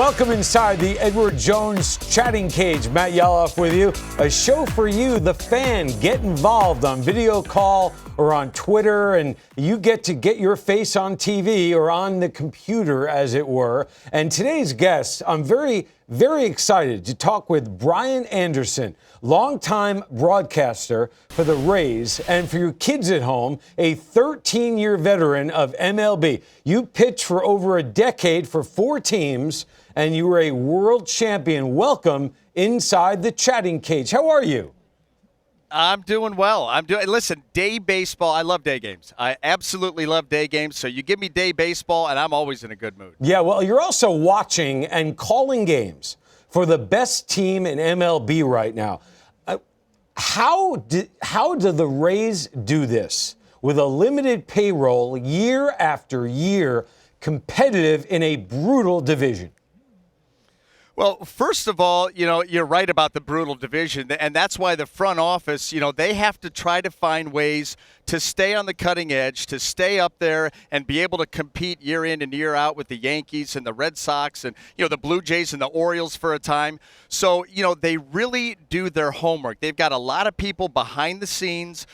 Welcome inside the Edward Jones chatting cage. Matt Yaloff with you. A show for you, the fan. Get involved on video call or on Twitter, and you get to get your face on TV or on the computer, as it were. And today's guest, I'm very excited to talk with Brian Anderson, longtime broadcaster for the Rays, and for your kids at home, a 13-year veteran of MLB. You pitched for over a decade for 4 teams, and you were a world champion. Welcome inside the chatting cage. How are you? I'm doing well. Listen, day baseball, I love day games. I absolutely love day games. So you give me day baseball, and I'm always in a good mood. Yeah, well, you're also watching and calling games for the best team in MLB right now. How do the Rays do this with a limited payroll year after year, competitive in a brutal division? Well, first of all, you're right about the brutal division, and that's why the front office, they have to try to find ways to stay on the cutting edge, to stay up there and be able to compete year in and year out with the Yankees and the Red Sox and, the Blue Jays and the Orioles for a time. So, they really do their homework. They've got a lot of people behind the scenes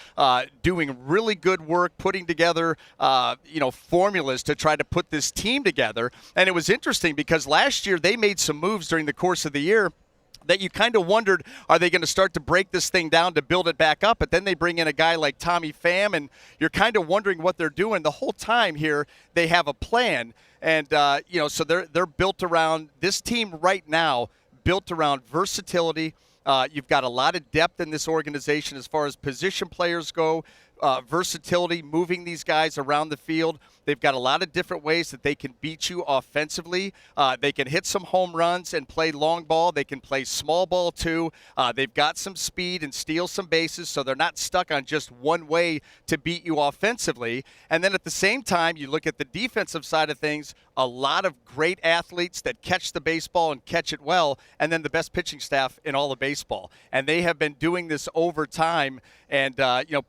doing really good work, putting together, formulas to try to put this team together. And it was interesting because last year they made some moves during the course of the year that you kind of wondered, are they going to start to break this thing down to build it back up? But then they bring in a guy like Tommy Pham, and you're kind of wondering what they're doing. The whole time here, they have a plan. And, so they're built around this team right now, built around versatility. You've got a lot of depth in this organization as far as position players go. Versatility, moving these guys around the field. They've got a lot of different ways that they can beat you offensively. They can hit some home runs and play long ball. They can play small ball too. They've got some speed and steal some bases, so they're not stuck on just one way to beat you offensively. And then at the same time, you look at the defensive side of things, a lot of great athletes that catch the baseball and catch it well, and then the best pitching staff in all of baseball. And they have been doing this over time and,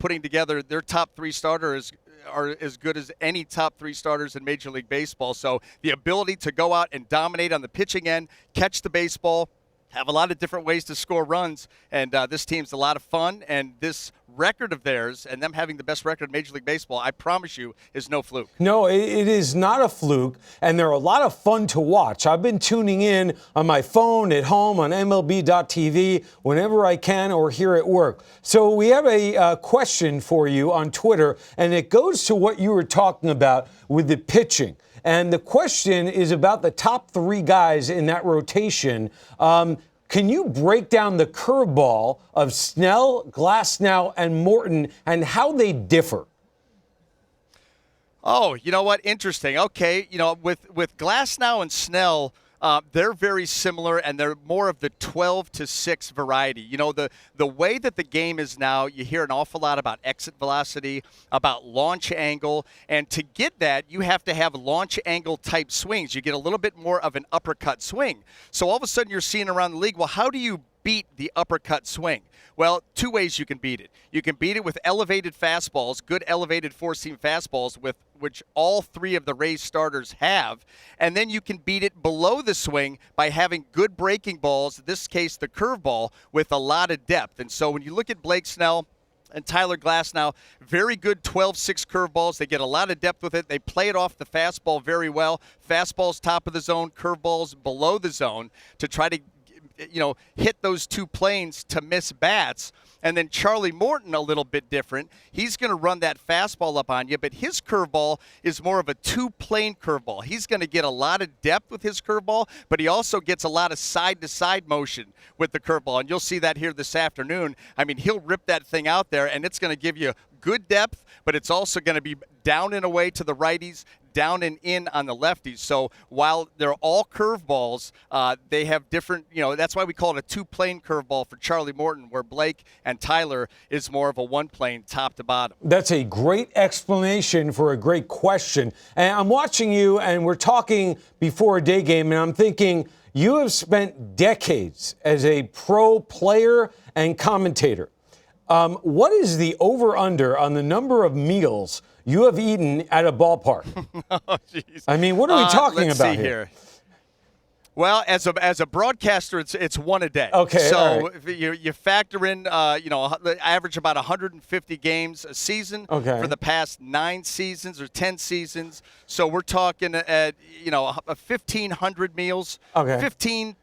putting together their top 3 starters are as good as any top 3 starters in Major League Baseball. So the ability to go out and dominate on the pitching end, catch the baseball, have a lot of different ways to score runs, and this team's a lot of fun. And this record of theirs, and them having the best record in Major League Baseball, I promise you, is no fluke. No, it is not a fluke, and they're a lot of fun to watch. I've been tuning in on my phone, at home, on MLB.tv, whenever I can or here at work. So we have a question for you on Twitter, and it goes to what you were talking about with the pitching. And the question is about the top 3 guys in that rotation. Can you break down the curveball of Snell, Glasnow, and Morton and how they differ? Oh, you know what? Interesting. Okay, with Glasnow and Snell, they're very similar, and they're more of the 12-6 variety. The way that the game is now, you hear an awful lot about exit velocity, about launch angle, and to get that, you have to have launch angle type swings. You get a little bit more of an uppercut swing. So all of a sudden you're seeing around the league, well, how do you beat the uppercut swing? Well, 2 ways you can beat it. You can beat it with elevated fastballs, good elevated four-seam fastballs, with which all 3 of the Rays starters have. And then you can beat it below the swing by having good breaking balls, in this case the curveball, with a lot of depth. And so when you look at Blake Snell and Tyler Glasnow, very good 12-6 curveballs. They get a lot of depth with it. They play it off the fastball very well. Fastballs top of the zone, curveballs below the zone to try to hit those 2 planes to miss bats. And then Charlie Morton, a little bit different. He's going to run that fastball up on you, but his curveball is more of a 2-plane curveball. He's going to get a lot of depth with his curveball, but he also gets a lot of side-to-side motion with the curveball. And you'll see that here this afternoon. I mean, he'll rip that thing out there, and it's going to give you good depth, but it's also going to be down and away to the righties, down and in on the lefties. So while they're all curveballs, they have different, that's why we call it a 2-plane curveball for Charlie Morton, where Blake and Tyler is more of a 1-plane top to bottom. That's a great explanation for a great question. And I'm watching you, and we're talking before a day game, and I'm thinking you have spent decades as a pro player and commentator. What is the over-under on the number of meals you have eaten at a ballpark? Oh, geez. I mean, what are we talking let's about see here? Well, as a broadcaster, it's one a day. Okay. So right. if you factor in, the average about 150 games a season Okay. for the past 9 seasons or 10 seasons. So we're talking at 1,500 meals. Okay. 15.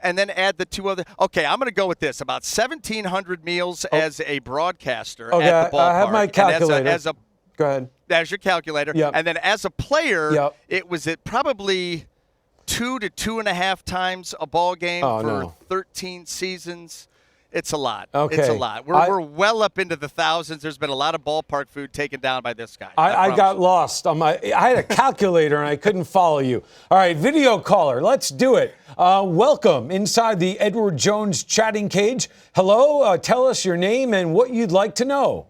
And then add the 2 other. Okay, I'm going to go with this: about 1,700 meals as a broadcaster Okay, at the ballpark. I have my calculator. And Go ahead. As your calculator. Yep. And then as a player, Yep. it was at probably 2 to 2.5 times a ball game for 13 seasons. It's a lot. Okay. It's a lot. We're well up into the thousands. There's been a lot of ballpark food taken down by this guy. I got lost on I had a calculator and I couldn't follow you. All right, video caller, let's do it. Welcome inside the Edward Jones chatting cage. Hello, tell us your name and what you'd like to know.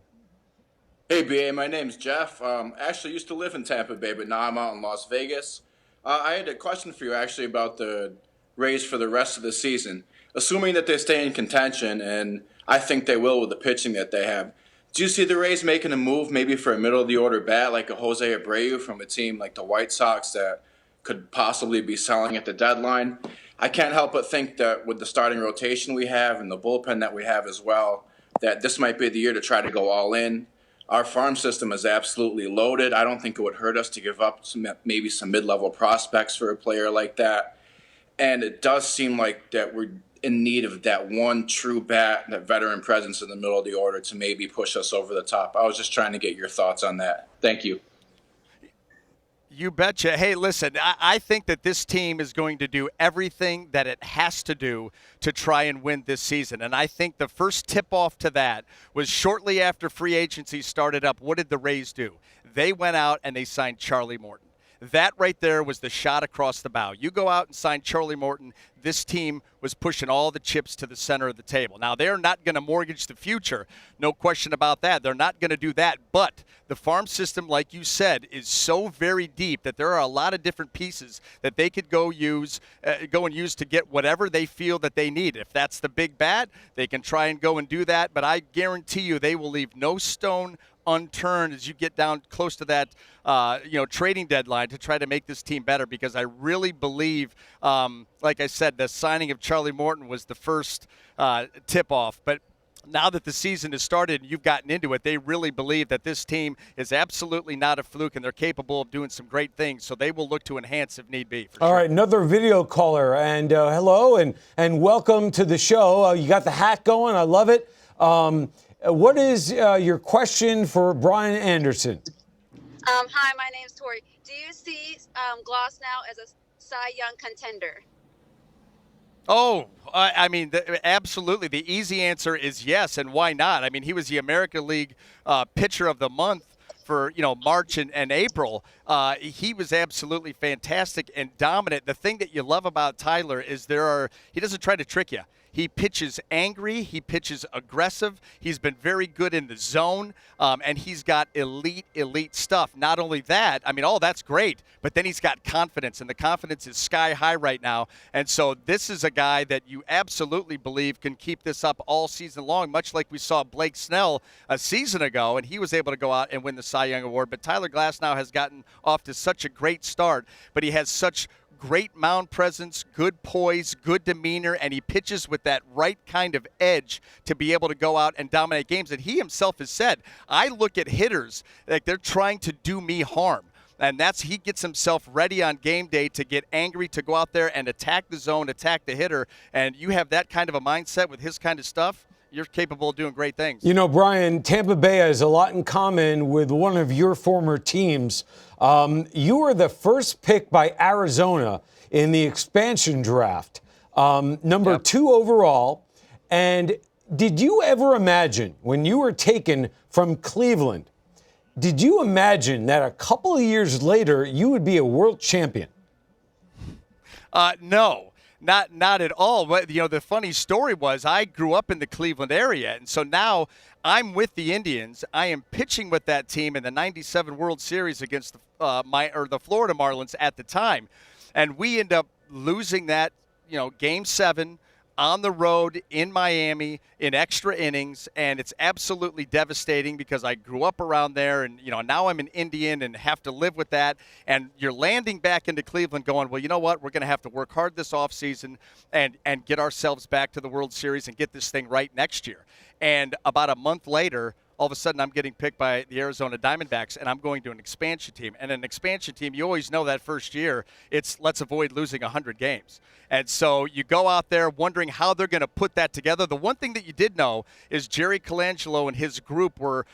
Hey, BA, my name's Jeff. Actually used to live in Tampa Bay, but now I'm out in Las Vegas. I had a question for you, actually, about the Rays for the rest of the season. Assuming that they stay in contention, and I think they will with the pitching that they have, do you see the Rays making a move maybe for a middle-of-the-order bat like a Jose Abreu from a team like the White Sox that could possibly be selling at the deadline? I can't help but think that with the starting rotation we have and the bullpen that we have as well, that this might be the year to try to go all in. Our farm system is absolutely loaded. I don't think it would hurt us to give up maybe some mid-level prospects for a player like that. And it does seem like that we're in need of that one true bat, that veteran presence in the middle of the order to maybe push us over the top. I was just trying to get your thoughts on that. Thank you. You betcha. Hey, listen, I think that this team is going to do everything that it has to do to try and win this season. And I think the first tip-off to that was shortly after free agency started up. What did the Rays do? They went out and they signed Charlie Morton. That right there was the shot across the bow. You go out and sign Charlie Morton, this team was pushing all the chips to the center of the table. Now, they're not going to mortgage the future. No question about that. They're not going to do that. But the farm system, like you said, is so very deep that there are a lot of different pieces that they could go and use to get whatever they feel that they need. If that's the big bat, they can try and go and do that. But I guarantee you they will leave no stone unturned as you get down close to that trading deadline to try to make this team better, because I really believe, like I said, the signing of Charlie Morton was the first tip-off. But now that the season has started and you've gotten into it, they really believe that this team is absolutely not a fluke and they're capable of doing some great things. So they will look to enhance if need be. All right, another video caller. And hello and welcome to the show. You got the hat going. I love it. What is your question for Brian Anderson? Hi, my name's Tori. Do you see Gloss now as a Cy Young contender? Oh, I mean, absolutely. The easy answer is yes, and why not? I mean, he was the American League Pitcher of the Month for March and April. He was absolutely fantastic and dominant. The thing that you love about Tyler is he doesn't try to trick you. He pitches angry. He pitches aggressive. He's been very good in the zone, and he's got elite stuff. Not only that, I mean, that's great, but then he's got confidence, and the confidence is sky high right now. And so this is a guy that you absolutely believe can keep this up all season long, much like we saw Blake Snell a season ago, and he was able to go out and win the Cy Young Award. But Tyler Glasnow has gotten off to such a great start, but he has such great mound presence, good poise, good demeanor, and he pitches with that right kind of edge to be able to go out and dominate games. And he himself has said, I look at hitters like they're trying to do me harm. And he gets himself ready on game day to get angry, to go out there and attack the zone, attack the hitter. And you have that kind of a mindset with his kind of stuff, you're capable of doing great things. Brian, Tampa Bay has a lot in common with one of your former teams. You were the first pick by Arizona in the expansion draft, number 2 overall. And did you ever imagine, when you were taken from Cleveland, did you imagine that a couple of years later you would be a world champion? No. Not at all. But, the funny story was I grew up in the Cleveland area, and so now I'm with the Indians. I am pitching with that team in the '97 World Series against the Florida Marlins at the time, and we end up losing that, Game 7. on the road in Miami in extra innings, and it's absolutely devastating because I grew up around there, and now I'm an Indian and have to live with that. And you're landing back into Cleveland going, well, you know what? We're going to have to work hard this offseason and get ourselves back to the World Series and get this thing right next year. And about a month later, all of a sudden I'm getting picked by the Arizona Diamondbacks, and I'm going to an expansion team. And an expansion team, you always know that first year, it's let's avoid losing 100 games. And so you go out there wondering how they're going to put that together. The one thing that you did know is Jerry Colangelo and his group were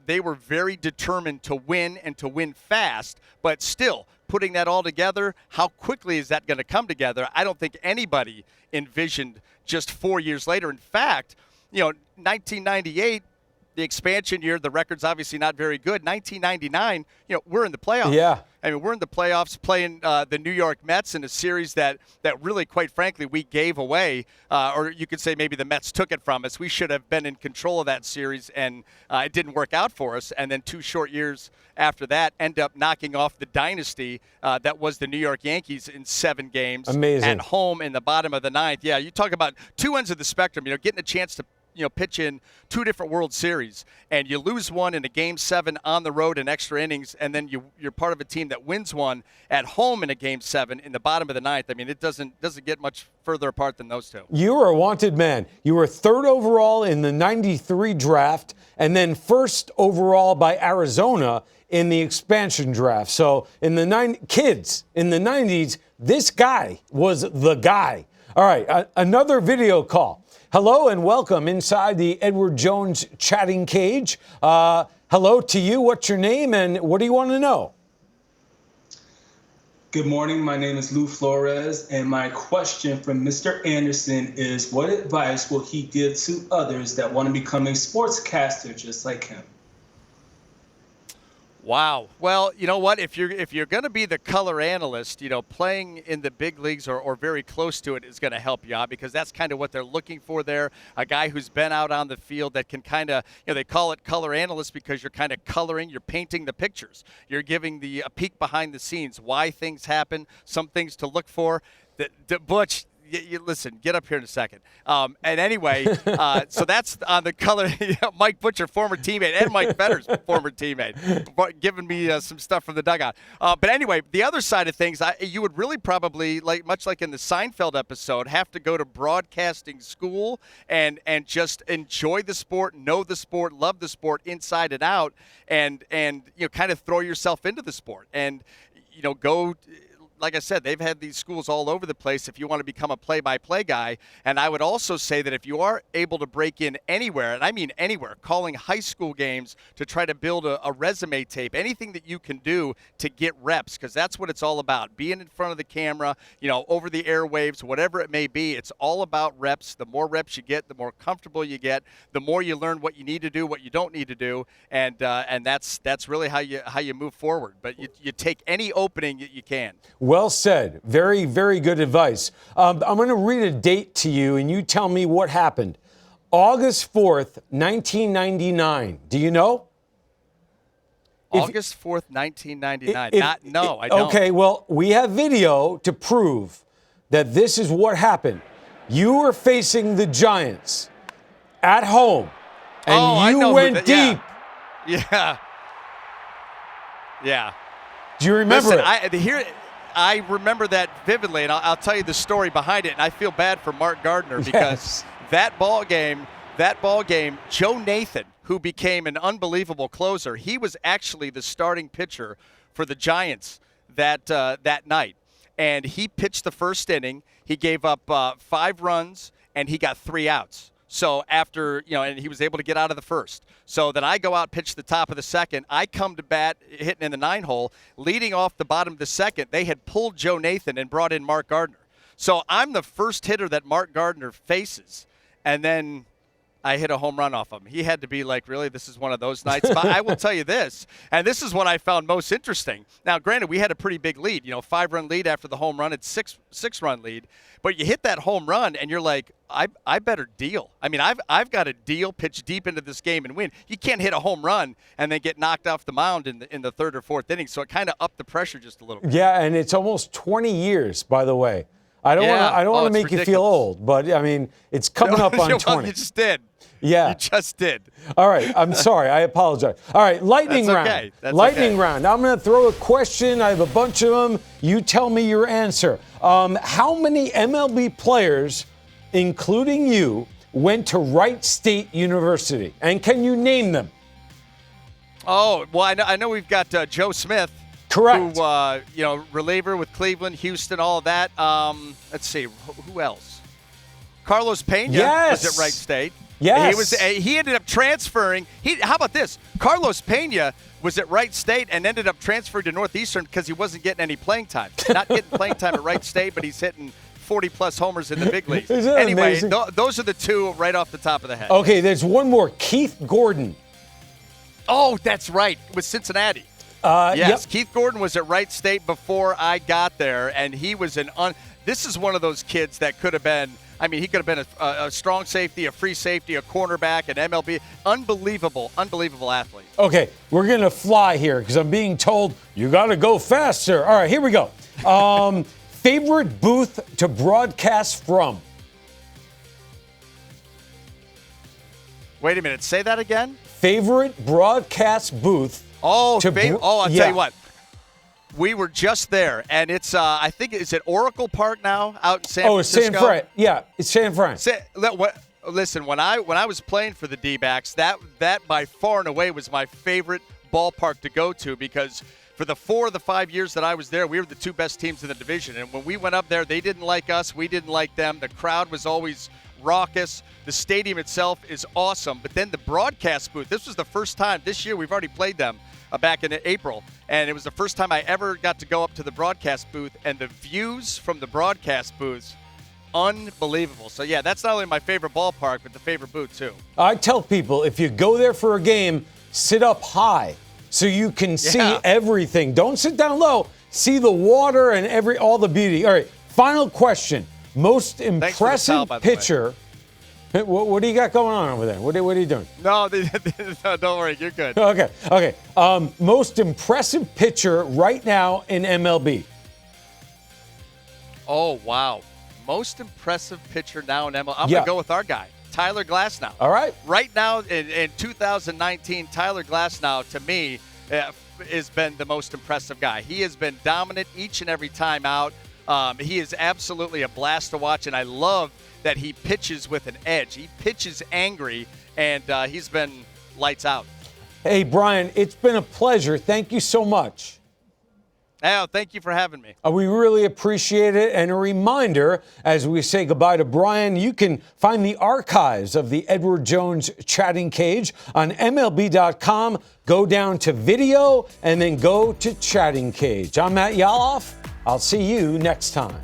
they were very determined to win and to win fast, but still putting that all together, how quickly is that going to come together? I don't think anybody envisioned just 4 years later. In fact, 1998, the expansion year, the record's obviously not very good. 1999, we're in the playoffs. Yeah. I mean, we're in the playoffs playing the New York Mets in a series that really, quite frankly, we gave away. Or you could say maybe the Mets took it from us. We should have been in control of that series, and it didn't work out for us. And then 2 short years after that, end up knocking off the dynasty that was the New York Yankees in 7 games. Amazing. At home in the bottom of the 9th. Yeah, you talk about two ends of the spectrum, getting a chance to pitch in 2 different World Series, and you lose one in a Game 7 on the road in extra innings, and then you're part of a team that wins one at home in a Game 7 in the bottom of the 9th. I mean, it doesn't get much further apart than those two. You are a wanted man. You were 3rd overall in the 93 draft, and then 1st overall by Arizona in the expansion draft. So in the in the 90s, this guy was the guy. All right, another video call. Hello and welcome inside the Edward Jones chatting cage. Hello to you. What's your name and what do you want to know? Good morning. My name is Lou Flores, and my question from Mr. Anderson is, what advice will he give to others that want to become a sportscaster just like him? Wow. Well, you know what? If you're going to be the color analyst, playing in the big leagues or very close to it is going to help you out, because that's kind of what they're looking for there. A guy who's been out on the field that can kind of, they call it color analyst because you're kind of coloring, you're painting the pictures. You're giving a peek behind the scenes, why things happen, some things to look for. Butch, listen, get up here in a second. And anyway, so that's on the color. Mike Butcher, former teammate, and Mike Fetter's former teammate, giving me some stuff from the dugout. But anyway, the other side of things, you would really probably, much like in the Seinfeld episode, have to go to broadcasting school and just enjoy the sport, know the sport, love the sport inside and out, and kind of throw yourself into the sport and go. Like I said, they've had these schools all over the place if you want to become a play-by-play guy. And I would also say that if you are able to break in anywhere, and I mean anywhere, calling high school games to try to build a resume tape, anything that you can do to get reps, because that's what it's all about. Being in front of the camera, over the airwaves, whatever it may be, it's all about reps. The more reps you get, the more comfortable you get, the more you learn what you need to do, what you don't need to do, and that's really how you move forward. But you take any opening that you can. Well said. Very, very good advice. I'm going to read a date to you, and you tell me what happened. August 4th, 1999. Do you know? August 4th, 1999. No, I don't. Okay, well, we have video to prove that this is what happened. You were facing the Giants at home, and you went deep. Yeah. Yeah. Do you remember it? I remember that vividly, and I'll tell you the story behind it. And I feel bad for Mark Gardner because that ball game, Joe Nathan, who became an unbelievable closer, he was actually the starting pitcher for the Giants that night. And he pitched the first inning. He gave up 5 runs, and he got 3 outs. So after, and he was able to get out of the first. So then I go out, pitch the top of the second. I come to bat, hitting in the 9-hole, leading off the bottom of the second. They had pulled Joe Nathan and brought in Mark Gardner. So I'm the first hitter that Mark Gardner faces. And then I hit a home run off him. He had to be like, really, this is one of those nights? But I will tell you this, and this is what I found most interesting. Now, granted, we had a pretty big lead, 5-run lead after the home run. It's 6-run lead. But you hit that home run, and you're like, I better deal. I mean, I've got to deal, pitch deep into this game and win. You can't hit a home run and then get knocked off the mound in the 3rd or 4th inning. So it kind of upped the pressure just a little bit. Yeah, and it's almost 20 years, by the way. I don't Yeah. want to it's make you feel ridiculous. old, but I mean, it's coming up on Well, 20. you just did. Yeah. You just did. All right. I'm sorry. I apologize. All right. Lightning That's round. okay. That's Lightning okay. round. I'm going to throw a question. I have a bunch of them. You tell me your answer. How many MLB players, including you, went to Wright State University? And can you name them? Oh, well, I know we've got Joe Smith. Correct. Who, reliever with Cleveland, Houston, all of that. Let's see. Who else? Carlos Pena Yes. was at Wright State. Yes. He ended up transferring. How about this? Carlos Pena was at Wright State and ended up transferring to Northeastern because he wasn't getting any playing time. Not getting playing time at Wright State, but he's hitting 40-plus homers in the big leagues. Isn't that Anyway, amazing? those are the two right off the top of the head. Okay, there's one more. Keith Gordon. Oh, that's right, with Cincinnati. Yes, Yep. Keith Gordon was at Wright State before I got there, and he was this is one of those kids that could have been, he could have been a strong safety, a free safety, a cornerback, an MLB. Unbelievable athlete. Okay, we're going to fly here because I'm being told you got to go faster. All right, here we go. Favorite booth to broadcast from? Wait a minute, say that again? Favorite broadcast booth. I'll yeah. tell you what. We were just there, and it's, I think, is it Oracle Park now out in San Francisco? Oh, it's San Fran. Yeah, it's San Fran. Listen, when I was playing for the D-backs, that by far and away was my favorite ballpark to go to because for the 4 of the 5 years that I was there, we were the two best teams in the division. And when we went up there, they didn't like us. We didn't like them. The crowd was always raucous. The stadium itself is awesome. But then the broadcast booth, this was the first time. This year, we've already played them back in April. And it was the first time I ever got to go up to the broadcast booth. And the views from the broadcast booths, unbelievable. So, yeah, that's not only my favorite ballpark, but the favorite booth, too. I tell people, if you go there for a game, sit up high so you can see everything. Don't sit down low. See the water and all the beauty. All right, final question. Most impressive pitcher. What do you got going on over there? What are you doing? No, don't worry. You're good. Okay. Most impressive pitcher right now in MLB. Oh, wow. Most impressive pitcher now in MLB. I'm going to go with our guy, Tyler Glasnow. All right. Right now in 2019, Tyler Glasnow, to me, has been the most impressive guy. He has been dominant each and every time out. He is absolutely a blast to watch, and I love that he pitches with an edge. He pitches angry, and he's been lights out. Hey, Brian, it's been a pleasure. Thank you so much. Oh, thank you for having me. We really appreciate it. And a reminder, as we say goodbye to Brian, you can find the archives of the Edward Jones Chatting Cage on MLB.com. Go down to video and then go to Chatting Cage. I'm Matt Yaloff. I'll see you next time.